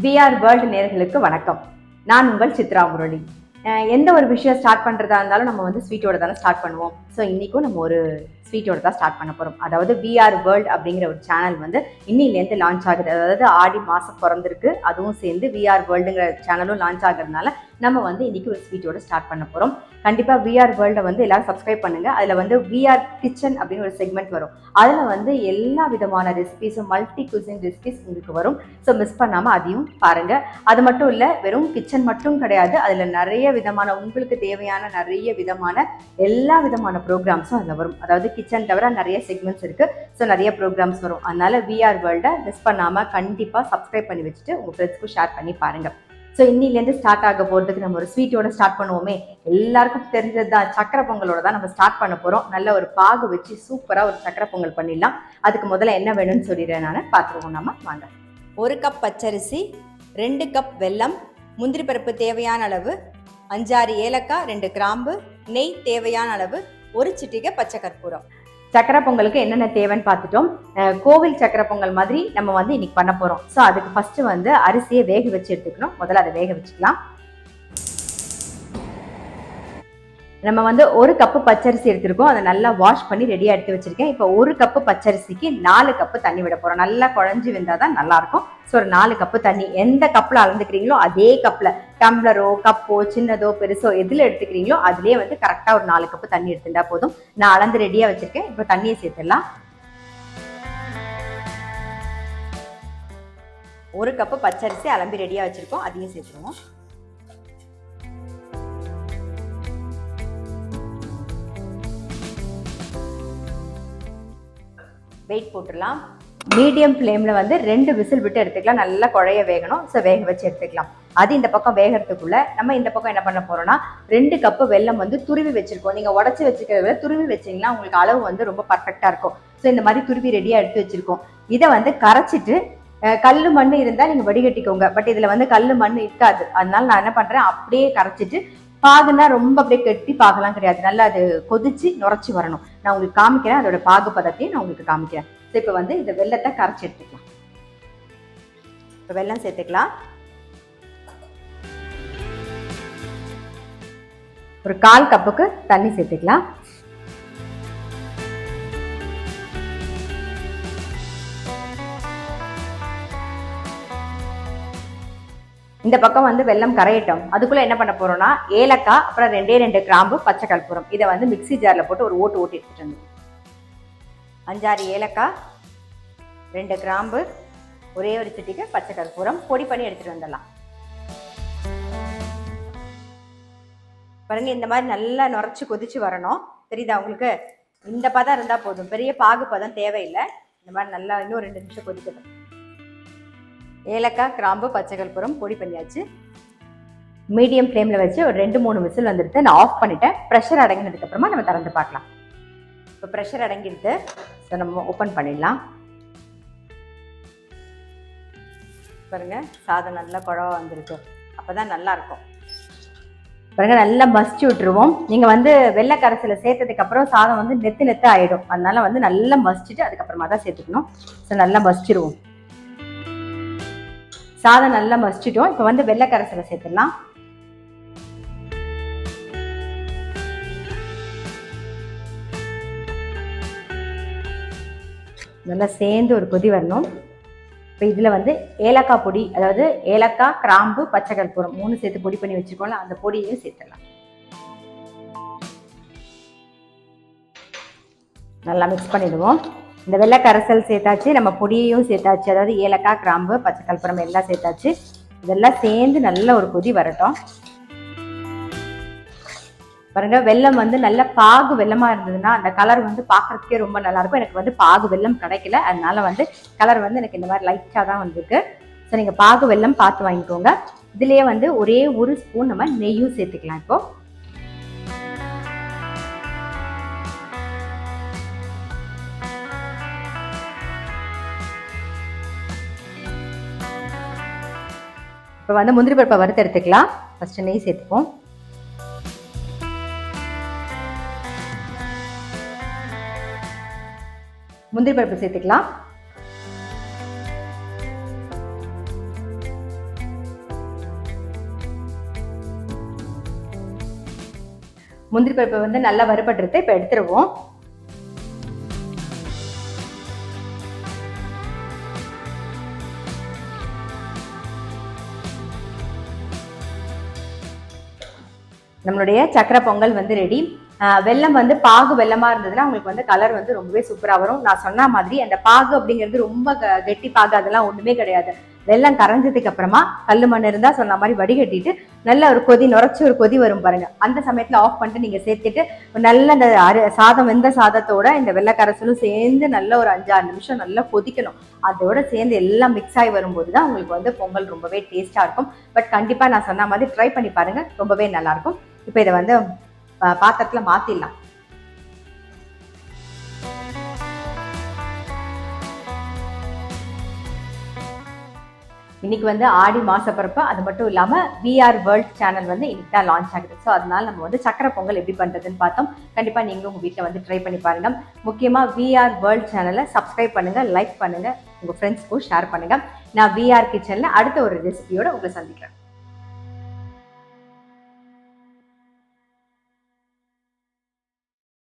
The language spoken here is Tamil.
VR வேர்ல்டு நேயர்களுக்கு வணக்கம். நான் உங்கள் சித்ரா முரளி. எந்த ஒரு விஷயம் ஸ்டார்ட் பண்ணுறதா இருந்தாலும் நம்ம வந்து ஸ்வீட்டோட தானே ஸ்டார்ட் பண்ணுவோம். ஸோ இன்றைக்கும் நம்ம ஒரு ஸ்வீட்டோட தான் ஸ்டார்ட் பண்ண போகிறோம். அதாவது VR வேர்ல்டு அப்படிங்கிற ஒரு சேனல் வந்து இன்னிலேருந்து லான்ச் ஆகுது. அதாவது ஆடி மாதம் பிறந்திருக்கு. அதுவும் சேர்ந்து VR வேர்ல்டுங்கிற சேனலும் லான்ச் ஆகுறதுனால நம்ம வந்து இன்றைக்கி ஒரு ஸ்வீட்டோட ஸ்டார்ட் பண்ண போகிறோம். கண்டிப்பாக VR வேர்ல்டை வந்து எல்லாரும் சப்ஸ்கிரைப் பண்ணுங்கள். அதில் வந்து VR கிச்சன் அப்படின்னு ஒரு செக்மெண்ட் வரும். அதில் வந்து எல்லா விதமான ரெசிபிஸும் மல்டி குசின் ரெசிபிஸ் உங்களுக்கு வரும். ஸோ மிஸ் பண்ணாமல் அதையும் பாருங்கள். அது மட்டும் இல்லை, வெறும் கிச்சன் மட்டும் கிடையாது, அதில் நிறைய விதமான உங்களுக்கு தேவையான நிறைய விதமான எல்லா விதமான ப்ரோக்ராம்ஸும் அதில் வரும். அதாவது கிச்சன் தவிர நிறைய செக்மெண்ட்ஸ் இருக்குது. ஸோ நிறைய ப்ரோக்ராம்ஸ் வரும். அதனால் VR வேர்ல்டை மிஸ் பண்ணாமல் கண்டிப்பாக சப்ஸ்கிரைப் பண்ணி வச்சுட்டு உங்கள் ஃப்ரெண்ட்ஸ்க்கும் ஷேர் பண்ணி பாருங்கள். ஸோ இன்னிலேருந்து ஸ்டார்ட் ஆக போகிறதுக்கு நம்ம ஒரு ஸ்வீட்டோட ஸ்டார்ட் பண்ணுவோமே. எல்லாருக்கும் தெரிஞ்சது தான், சக்கரை பொங்கலோட தான் நம்ம ஸ்டார்ட் பண்ண போகிறோம். நல்ல ஒரு பாகு வச்சு சூப்பராக ஒரு சக்கரை பொங்கல் பண்ணிடலாம். அதுக்கு முதல்ல என்ன வேணும்னு சொல்லிடுறேன் நான், பார்த்துருவோம் நம்ம வாங்க. 1 கப் பச்சரிசி, 2 கப் வெல்லம், முந்திரி பருப்பு தேவையான அளவு, 5-6 ஏலக்காய், 2 கிராம்பு, நெய் தேவையான அளவு, 1 சிட்டிகை பச்சை கற்பூரம். சக்கரை பொங்கலுக்கு என்னென்ன தேவைன்னு பார்த்துட்டோம். கோவில் சக்கரை பொங்கல் மாதிரி நம்ம வந்து இன்னைக்கு பண்ண போகிறோம். ஸோ அதுக்கு ஃபஸ்ட்டு வந்து அரிசியை வேக வச்சு எடுத்துக்கணும். முதல்ல அதை வேக வச்சுக்கலாம். நம்ம வந்து 1 கப்பு பச்சரிசி எடுத்துருக்கோம். அதை நல்லா வாஷ் பண்ணி ரெடியாக எடுத்து வச்சிருக்கேன். இப்போ 1 கப்பு பச்சரிசிக்கு 4 கப்பு தண்ணி விட போகிறோம். நல்லா குழஞ்சி வெந்தால் தான் நல்லாயிருக்கும். ஸோ ஒரு 4 கப்பு தண்ணி எந்த கப்பில் அளந்துக்கிறீங்களோ அதே கப்பில், டம்ளரோ கப்போ சின்னதோ பெருசோ எதில் எடுத்துக்கிறீங்களோ அதுலேயே வந்து கரெக்டாக ஒரு 4 கப்பு தண்ணி எடுத்துட்டா போதும். நான் அளந்து ரெடியாக வச்சுருக்கேன். இப்போ தண்ணியை சேர்த்துடலாம். 1 கப்பு பச்சரிசி அலம்பி ரெடியாக வச்சுருக்கோம், அதையும் சேர்த்துருவோம். வெயிட் போட்டுடலாம். மீடியம் ஃப்ளேமில் வந்து 2 விசில் விட்டு எடுத்துக்கலாம். நல்லா குழைய வேகணும். ஸோ வேக வச்சு எடுத்துக்கலாம். அது இந்த பக்கம் வேகிறதுக்குள்ளே நம்ம இந்த பக்கம் என்ன பண்ண போகிறோம்னா, 2 கப்பு வெல்லம் வந்து துருவி வச்சுருக்கோம். நீங்கள் உடச்சி வச்சுக்கிறத விட துருவி வச்சிங்கன்னா உங்களுக்கு அளவு வந்து ரொம்ப பர்ஃபெக்டாக இருக்கும். ஸோ இந்த மாதிரி துருவி ரெடியாக எடுத்து வச்சுருக்கோம். இதை வந்து கரைச்சிட்டு, கல் மண் இருந்தால் நீங்கள் வடிகட்டிக்கோங்க. பட் இதில் வந்து கல் மண் இருக்காது. அதனால நான் என்ன பண்ணுறேன், அப்படியே கரைச்சிட்டு, பாகுனா ரொம்ப அப்படியே கெட்டி பாகலாம் கிடையாது, நல்லா அது கொதிச்சு நுரைச்சி வரணும். நான் உங்களுக்கு காமிக்கிறேன், அதோட பாகு பதத்தையும் நான் உங்களுக்கு காமிக்கிறேன். ஸோ இப்போ வந்து இந்த வெல்லத்தை கரைச்சி எடுத்துக்கலாம். இப்போ வெல்லம் சேர்த்துக்கலாம். ஒரு 1/4 கப்புக்கு தண்ணி சேர்த்துக்கலாம். இந்த பக்கம் வந்து வெல்லம் கரையட்டும். அதுக்குள்ள என்ன பண்ண போறோம்னா, ஏலக்காய், அப்புறம் 2 கிராம்பு, பச்சை கற்பூரம், இதை வந்து மிக்ஸி ஜார்ல போட்டு ஒரு ஓட்டு ஓட்டி எடுத்துட்டு வந்து, 5-6 ஏலக்காய், 2 கிராம்பு, ஒரே ஒரு சிட்டிகை பச்சை கற்பூரம் பொடி பண்ணி எடுத்துட்டு வந்துடலாம். பாருங்க, இந்த மாதிரி நல்லா நுரைச்சி கொதிச்சு வரணும். தெரியுதா உங்களுக்கு? இந்த பதம் இருந்தால் போதும், பெரிய பாகு பதம் தேவையில்லை. இந்த மாதிரி நல்லா இன்னும் 2 நிமிஷம் கொதிக்கட்டும். ஏலக்காய், கிராம்பு, பச்சை கற்பூரம் பொடி பண்ணியாச்சு. மீடியம் ஃப்ளேமில் வச்சு ஒரு 2-3 விசில் வந்துடுது. நான் ஆஃப் பண்ணிட்டேன். ப்ரெஷர் அடங்கினதுக்கப்புறமா நம்ம திறந்து பார்க்கலாம். இப்போ ப்ரெஷர் அடங்கிடுது. ஸோ நம்ம ஓப்பன் பண்ணிடலாம். பாருங்க, சாதம் நல்லா குழவா வந்திருக்கு. அப்போ தான் நல்லாயிருக்கும். பாருங்க, நல்லா மசிச்சு விட்டுருவோம். நீங்கள் வந்து வெள்ளை கரைசலை சேர்த்ததுக்கப்புறம் சாதம் வந்து நெத்து ஆகிடும். அதனால வந்து நல்லா மசிச்சுட்டு அதுக்கப்புறமா தான் சேர்த்துக்கணும். ஸோ நல்லா மசிச்சிருவோம். சாதம் நல்லா மசிச்சிட்டோம். இப்போ வந்து வெள்ளை கரைசலை சேர்த்துடலாம். நல்லா சேர்ந்து ஒரு கொதி வரணும். இப்போ இதில் வந்து ஏலக்காய் பொடி, அதாவது ஏலக்காய், கிராம்பு, பச்சை கற்பூரம் 3 சேர்த்து பொடி பண்ணி வச்சுக்கோங்களா, அந்த பொடியையும் சேர்த்துடலாம். நல்லா மிக்ஸ் பண்ணிடுவோம். இந்த வெள்ளை கரைசல் சேர்த்தாச்சு, நம்ம பொடியையும் சேர்த்தாச்சு, அதாவது ஏலக்காய், கிராம்பு, பச்சை கற்பூரம் எல்லாம் சேர்த்தாச்சு. இதெல்லாம் சேர்ந்து நல்ல ஒரு கொதி வரட்டும். பாருங்க, வெல்லம் வந்து நல்ல பாகு வெல்லமாக இருந்ததுன்னா அந்த கலர் வந்து பார்க்கறதுக்கே ரொம்ப நல்லாயிருக்கும். எனக்கு வந்து பாகு வெல்லம் கிடைக்கல, அதனால வந்து கலர் வந்து எனக்கு இந்த மாதிரி லைட்டாக தான் வந்திருக்கு. ஸோ நீங்கள் பாகு வெல்லம் பார்த்து வாங்கிக்கோங்க. இதுலேயே வந்து ஒரே 1 ஸ்பூன் நம்ம நெய்யும் சேர்த்துக்கலாம். இப்போ இப்போ வந்து முந்திரி பருப்பை வறுத்து எடுத்துக்கலாம். ஃபஸ்ட்டு நெய் சேர்த்துப்போம். முந்திரி பருப்பு சேர்த்துக்கலாம். முந்திரி பருப்பு வந்து நல்லா வறுபட்டுருது. இப்போ எடுத்துருவோம். நம்மளுடைய சக்கரை பொங்கல் வந்து ரெடி. வெல்லம் வந்து பாகு வெல்லமா இருந்ததுன்னா உங்களுக்கு வந்து கலர் வந்து ரொம்பவே சூப்பரா வரும். நான் சொன்ன மாதிரி அந்த பாகு அப்படிங்கிறது ரொம்ப கெட்டி பாகு அதெல்லாம் ஒண்ணுமே கிடையாது. வெல்லம் கரைஞ்சதுக்கு அப்புறமா கல்லு மண் இருந்தா சொன்ன மாதிரி வடிகட்டிட்டு நல்ல ஒரு கொதி நுரைச்சி ஒரு கொதி வரும் பாருங்க. அந்த சமயத்துல ஆஃப் பண்ணிட்டு நீங்க சேர்த்துட்டு நல்ல அந்த சாதம் வெந்த சாதத்தோட இந்த வெள்ளை கரைசலும் சேர்ந்து நல்ல ஒரு 5-6 நிமிஷம் நல்லா கொதிக்கணும். அதோட சேர்ந்து எல்லாம் மிக்ஸ் ஆகி வரும்போது தான் உங்களுக்கு வந்து பொங்கல் ரொம்பவே டேஸ்டா இருக்கும். பட் கண்டிப்பா நான் சொன்ன மாதிரி ட்ரை பண்ணி பாருங்க, ரொம்பவே நல்லா இருக்கும். இப்போ இதை வந்து பாத்திரத்துல மாத்திடலாம். இன்னைக்கு வந்து ஆடி மாசப்பிறப்பு. அது மட்டும் இல்லாம விஆர் வேர்ல்ட் சேனல் வந்து இன்னைக்கு தான் லான்ச் ஆகுது. ஸோ அதனால நம்ம வந்து சக்கரை பொங்கல் எப்படி பண்றதுன்னு பார்த்தோம். கண்டிப்பா நீங்களும் உங்க வீட்டில் வந்து ட்ரை பண்ணி பாருங்க. முக்கியமா விஆர் வேர்ல்ட் சேனலை சப்ஸ்கிரைப் பண்ணுங்க, லைக் பண்ணுங்க, உங்க ஃப்ரெண்ட்ஸ்க்கும் ஷேர் பண்ணுங்க. நான் விஆர் கிச்சன்ல அடுத்த ஒரு ரெசிபியோட உங்களை சந்திக்கிறேன்.